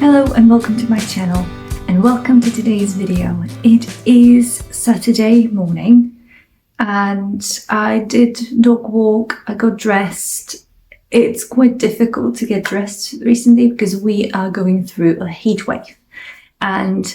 Hello and welcome to my channel, and welcome to today's video. It is Saturday morning and I did dog walk, I got dressed. It's quite difficult to get dressed recently because we are going through a heat wave, and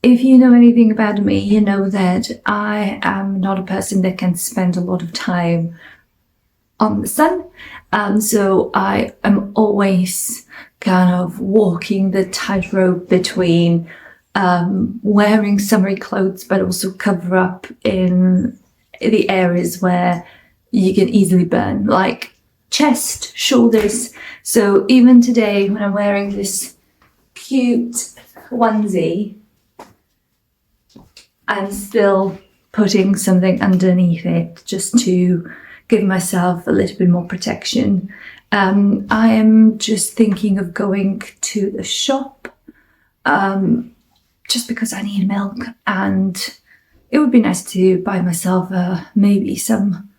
if you know anything about me, you know that I am not a person that can spend a lot of time on the sun. So I am always kind of walking the tightrope between wearing summery clothes but also cover up in the areas where you can easily burn, like chest, shoulders. So even today when I'm wearing this cute onesie, I'm still putting something underneath it just to give myself a little bit more protection. I am just thinking of going to the shop just because I need milk, and it would be nice to buy myself maybe some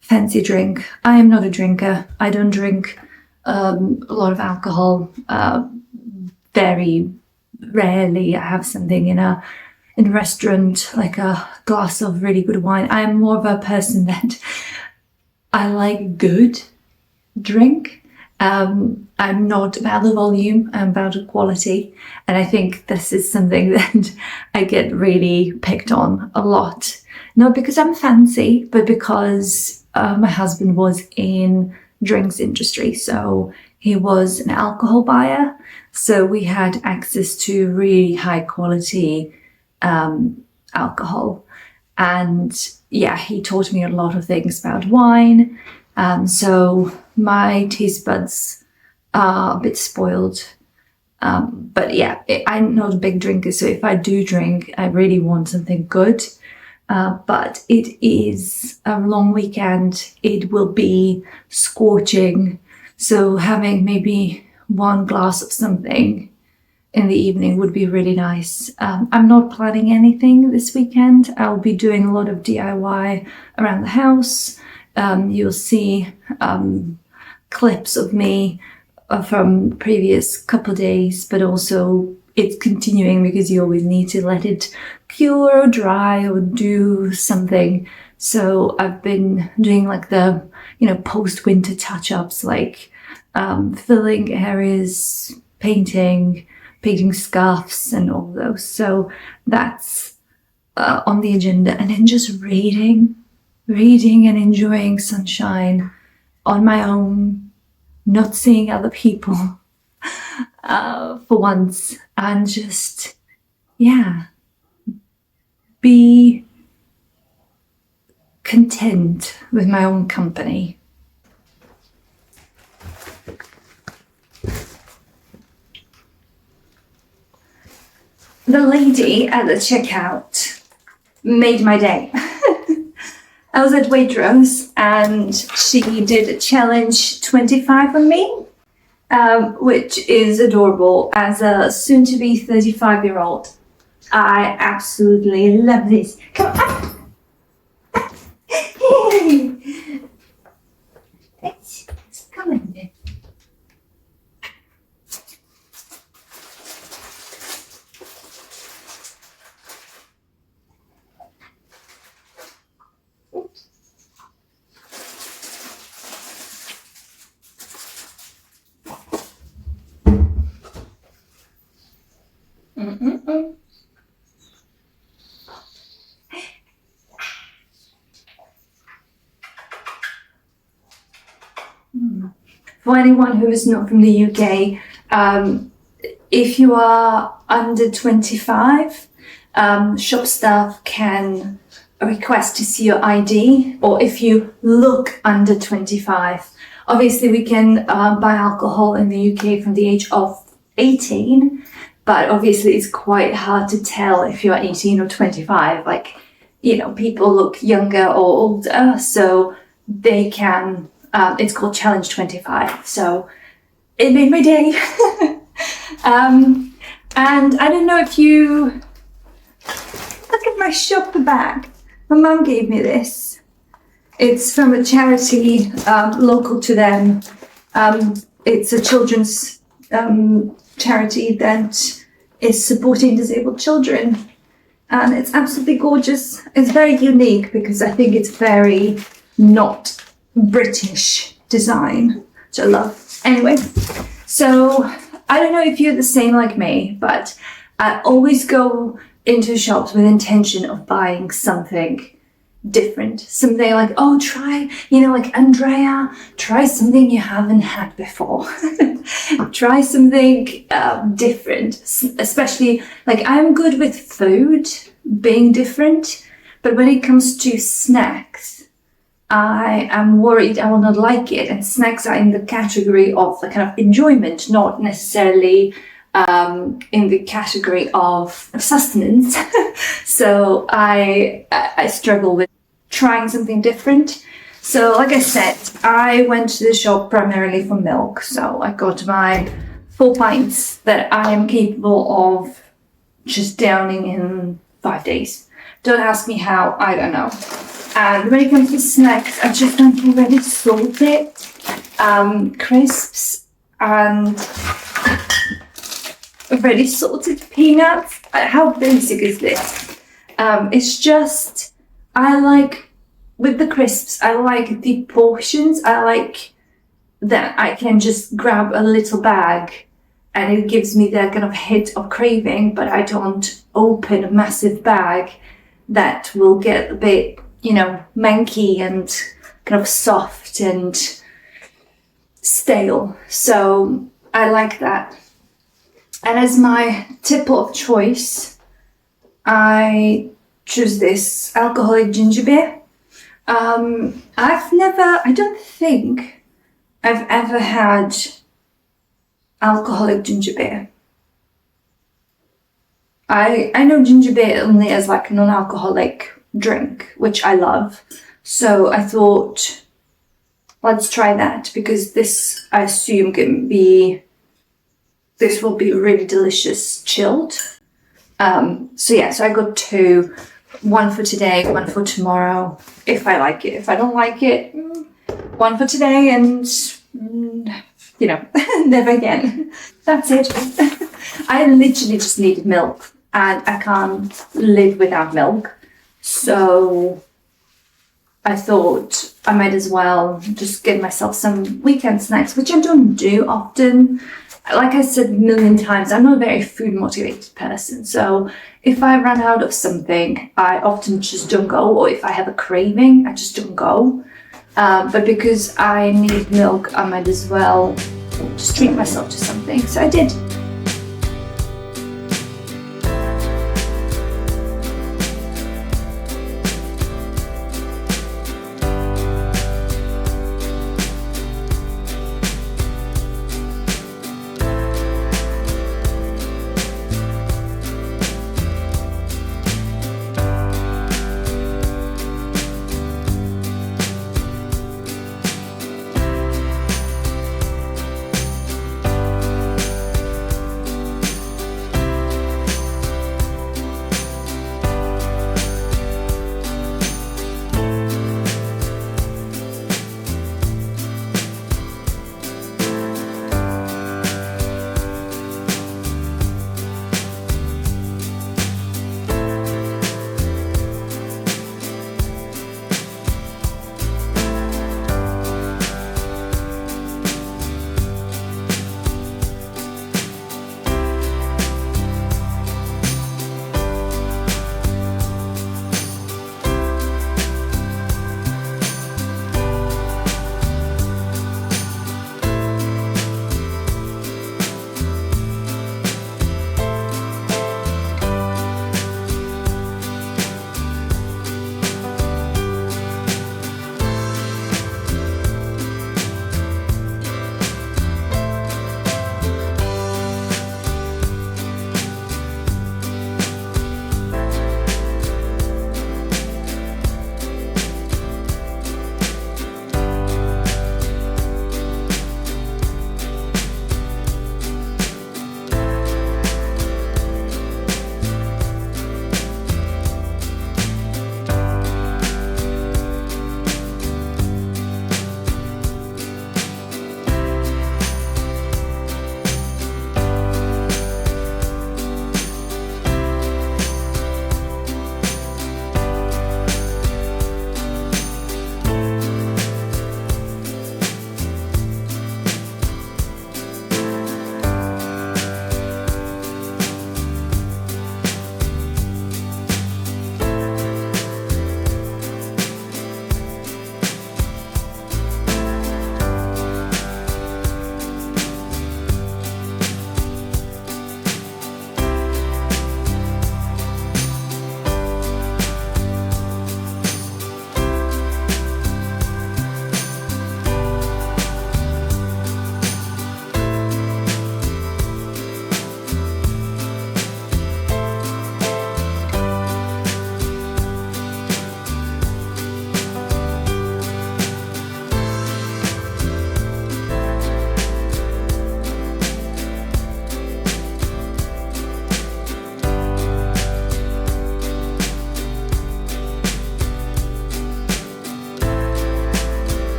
fancy drink. I am not a drinker. I don't drink a lot of alcohol. Very rarely I have something in a restaurant, like a glass of really good wine. I am more of a person that I like good drink. I'm not about the volume, I'm about the quality. And I think this is something that I get really picked on a lot. Not because I'm fancy, but because my husband was in drinks industry. So he was an alcohol buyer. So we had access to really high quality alcohol. And yeah, he taught me a lot of things about wine. So my taste buds are a bit spoiled. But yeah, I'm not a big drinker. So if I do drink, I really want something good. But it is a long weekend. It will be scorching. So having maybe one glass of something in the evening would be really nice. I'm not planning anything this weekend. I'll be doing a lot of DIY around the house. You'll see clips of me from previous couple of days, but also it's continuing because you always need to let it cure or dry or do something. So I've been doing like the, post-winter touch-ups, like filling areas, painting scarves and all those. So that's on the agenda. And then just reading and enjoying sunshine on my own, not seeing other people for once, and just, be content with my own company. The lady at the checkout made my day. I was at Waitrose and she did a challenge 25 on me, which is adorable. As a soon-to-be 35-year-old, I absolutely love this. Come on. Hey. It's coming. For anyone who is not from the UK, if you are under 25, shop staff can request to see your ID, or if you look under 25. Obviously, we can buy alcohol in the UK from the age of 18, but obviously it's quite hard to tell if you're 18 or 25. Like, people look younger or older, so they can, it's called Challenge 25. So it made my day. And I don't know if you, look at my shopper bag. My mum gave me this. It's from a charity local to them. It's a children's charity that is supporting disabled children. And it's absolutely gorgeous. It's very unique because I think it's very not British design, which I love. Anyway, so I don't know if you're the same like me, but I always go into shops with intention of buying something different, something like, oh, try, like Andrea, try something you haven't had before. Try something different, especially like I'm good with food being different, but when it comes to snacks, I am worried I will not like it. And snacks are in the category of the kind of enjoyment, not necessarily in the category of sustenance. So I struggle with trying something different. So like I said, I went to the shop primarily for milk. So I got my 4 pints that I am capable of just downing in 5 days. Don't ask me how, I don't know. And when it comes to snacks, I just went for really salted crisps and really salted peanuts. How basic is this? It's just, I like, with the crisps, I like the portions. I like that I can just grab a little bag and it gives me that kind of hit of craving, but I don't open a massive bag that will get a bit, manky and kind of soft and stale. So I like that. And as my tipple of choice, I choose this alcoholic ginger beer. I don't think I've ever had alcoholic ginger beer. I know ginger beer only as like a non-alcoholic drink, which I love. So I thought, let's try that, because this, I assume, this will be really delicious chilled. So I got 2, one for today, one for tomorrow, if I like it. If I don't like it, one for today and, never again. That's it. I literally just needed milk and I can't live without milk. So I thought I might as well just get myself some weekend snacks, which I don't do often. Like I said a million times, I'm not a very food motivated person. So if I run out of something, I often just don't go. Or if I have a craving, I just don't go. But because I need milk, I might as well just treat myself to something. So I did.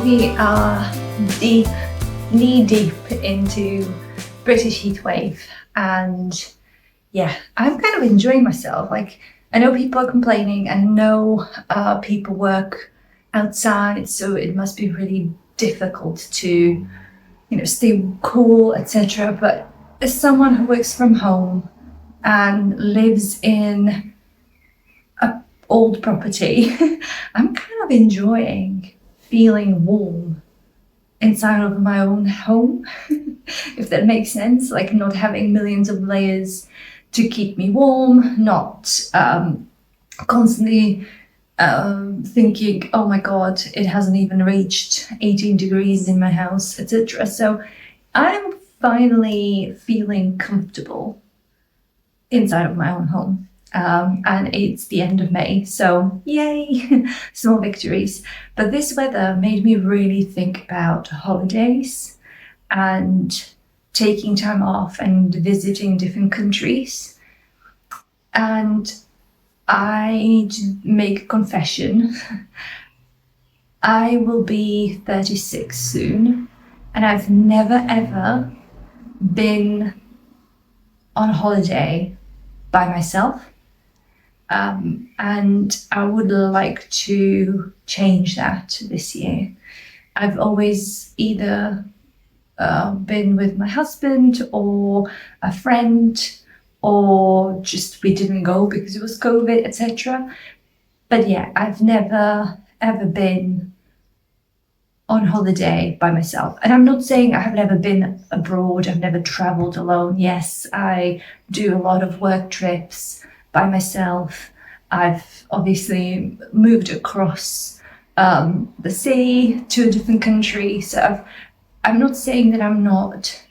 we are knee deep into British heatwave, and yeah, I'm kind of enjoying myself. Like, I know people are complaining, I know people work outside, so it must be really difficult to, stay cool, etc. But as someone who works from home and lives in a old property, I'm kind of enjoying feeling warm inside of my own home, if that makes sense. Like, not having millions of layers to keep me warm, not constantly thinking, oh my god, it hasn't even reached 18 degrees in my house, etc. So I'm finally feeling comfortable inside of my own home. And it's the end of May, so yay, small victories. But this weather made me really think about holidays and taking time off and visiting different countries. And I need to make a confession. I will be 36 soon, and I've never ever been on holiday by myself. And I would like to change that this year. I've always either been with my husband or a friend, or just we didn't go because it was COVID, etc. But yeah, I've never ever been on holiday by myself. And I'm not saying I have never been abroad, I've never traveled alone. Yes, I do a lot of work trips by myself. I've obviously moved across the sea to a different country. So I'm not saying that I'm not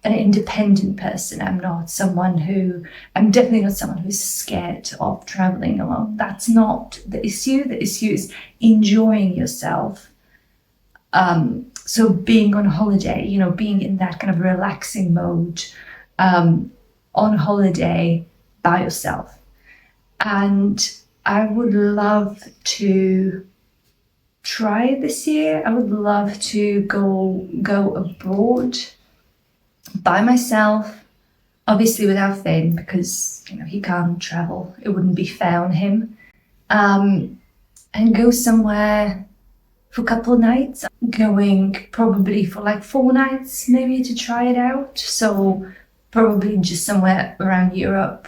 an independent person. I'm definitely not someone who's scared of traveling alone. That's not the issue. The issue is enjoying yourself. So being on holiday, being in that kind of relaxing mode, on holiday by yourself. And I would love to try it this year. I would love to go abroad by myself, obviously without Finn, because he can't travel. It wouldn't be fair on him. And go somewhere for a couple of nights. Going probably for like 4 nights, maybe, to try it out. So probably just somewhere around Europe.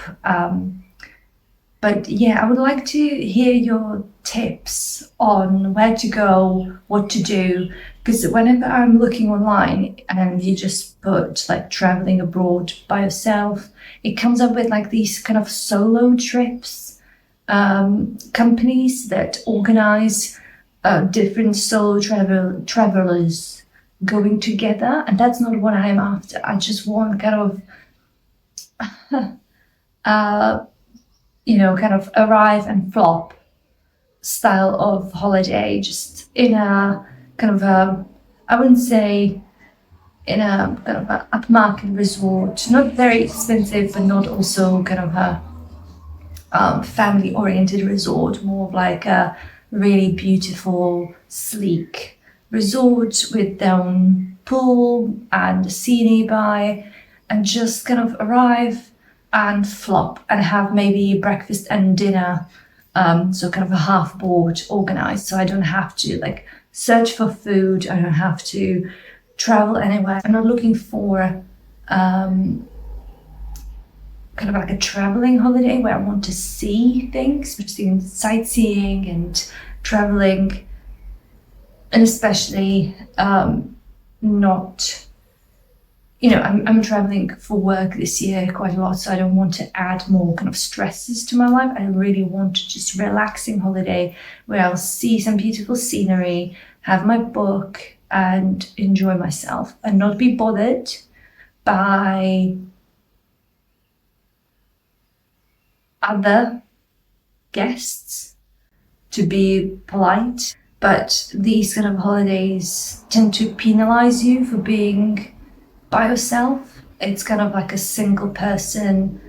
But yeah, I would like to hear your tips on where to go, what to do, because whenever I'm looking online and you just put like traveling abroad by yourself, it comes up with like these kind of solo trips, companies that organize different solo travelers going together, and that's not what I'm after. I just want kind of arrive and flop style of holiday, just in a kind of I wouldn't say in a kind of a upmarket resort, not very expensive, but not also kind of a family-oriented resort, more of like a really beautiful, sleek resort with their own pool and a sea nearby, and just kind of arrive and flop and have maybe breakfast and dinner, so kind of a half board organized, so I don't have to like search for food, I don't have to travel anywhere. I'm not looking for kind of like a traveling holiday where I want to see things, just in sightseeing and traveling, and especially not, I'm traveling for work this year quite a lot, so I don't want to add more kind of stresses to my life. I really want to just relaxing holiday where I'll see some beautiful scenery, have my book, and enjoy myself, and not be bothered by other guests, to be polite. But these kind of holidays tend to penalize you for being by yourself. It's kind of like a single person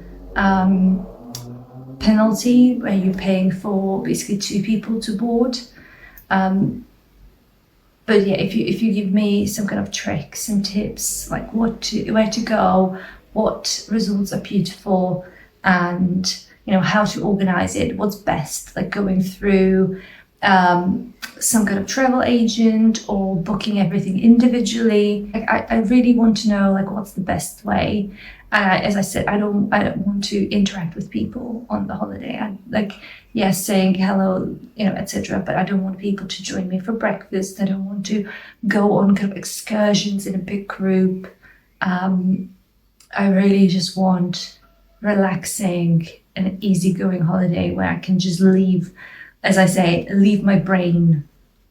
penalty where you're paying for basically 2 people to board. But yeah, if you give me some kind of tricks and tips, like where to go, what resorts are beautiful, and how to organize it, what's best, like going through some kind of travel agent or booking everything individually. Like I really want to know like what's the best way. And as I said, I don't want to interact with people on the holiday. I like, yes, saying hello, etc. But I don't want people to join me for breakfast. I don't want to go on kind of excursions in a big group. I really just want relaxing and easygoing holiday where I can just leave, as I say, leave my brain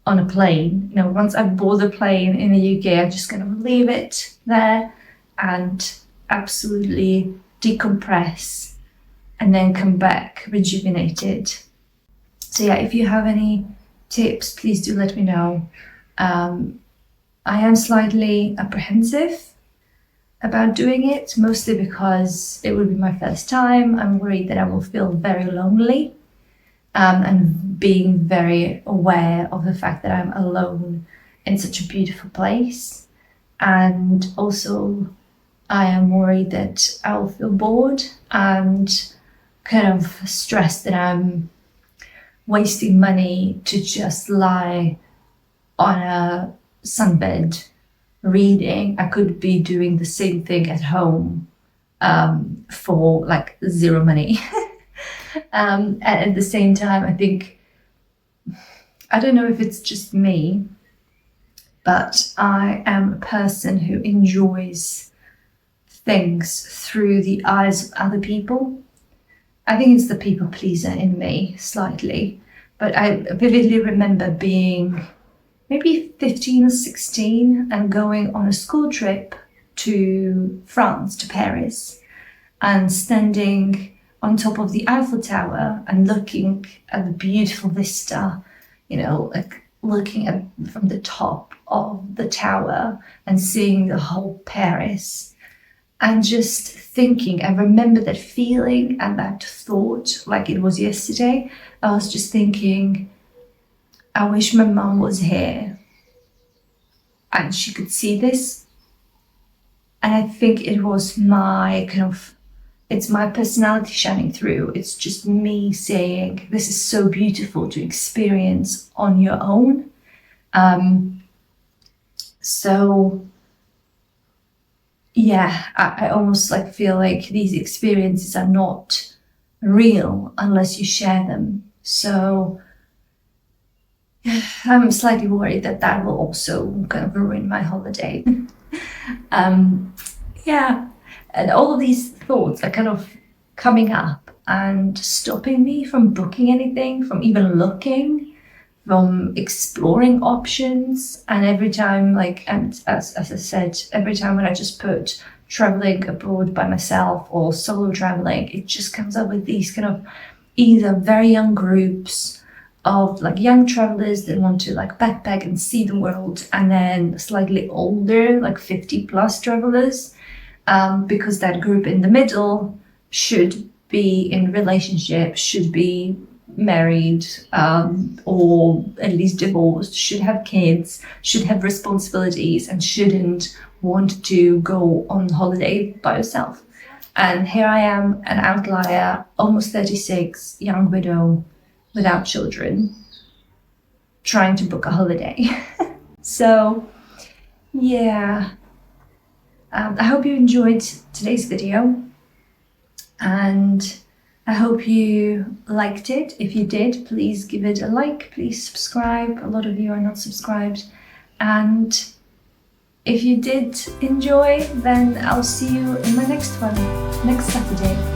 on a plane. Once I board the plane in the UK, I'm just going to leave it there and absolutely decompress and then come back rejuvenated. So yeah, if you have any tips, please do let me know. I am slightly apprehensive about doing it, mostly because it will be my first time. I'm worried that I will feel very lonely, and being very aware of the fact that I'm alone in such a beautiful place. And also I am worried that I'll feel bored and kind of stressed that I'm wasting money to just lie on a sunbed reading. I could be doing the same thing at home for like zero money. And at the same time, I don't know if it's just me, but I am a person who enjoys things through the eyes of other people. I think it's the people pleaser in me slightly, but I vividly remember being maybe 15 or 16 and going on a school trip to France, to Paris, and standing on top of the Eiffel Tower and looking at the beautiful vista, like looking at from the top of the tower and seeing the whole Paris, and just thinking, I remember that feeling and that thought like it was yesterday. I was just thinking, I wish my mom was here and she could see this. And I think it was it's my personality shining through. It's just me saying, this is so beautiful to experience on your own. So yeah, I almost like feel like these experiences are not real unless you share them. So I'm slightly worried that will also kind of ruin my holiday. Yeah, and all of these thoughts are kind of coming up and stopping me from booking anything, from even looking, from exploring options. And every time, and as I said, every time when I just put traveling abroad by myself or solo traveling, it just comes up with these kind of either very young groups of like young travelers that want to like backpack and see the world, and then slightly older, like 50 plus travelers, because that group in the middle should be in relationship, should be married, or at least divorced, should have kids, should have responsibilities, and shouldn't want to go on holiday by yourself. And here I am, an outlier, almost 36, young widow, without children, trying to book a holiday. So yeah, I hope you enjoyed today's video, and I hope you liked it. If you did, please give it a like, please subscribe. A lot of you are not subscribed. And if you did enjoy, then I'll see you in my next one, next Saturday.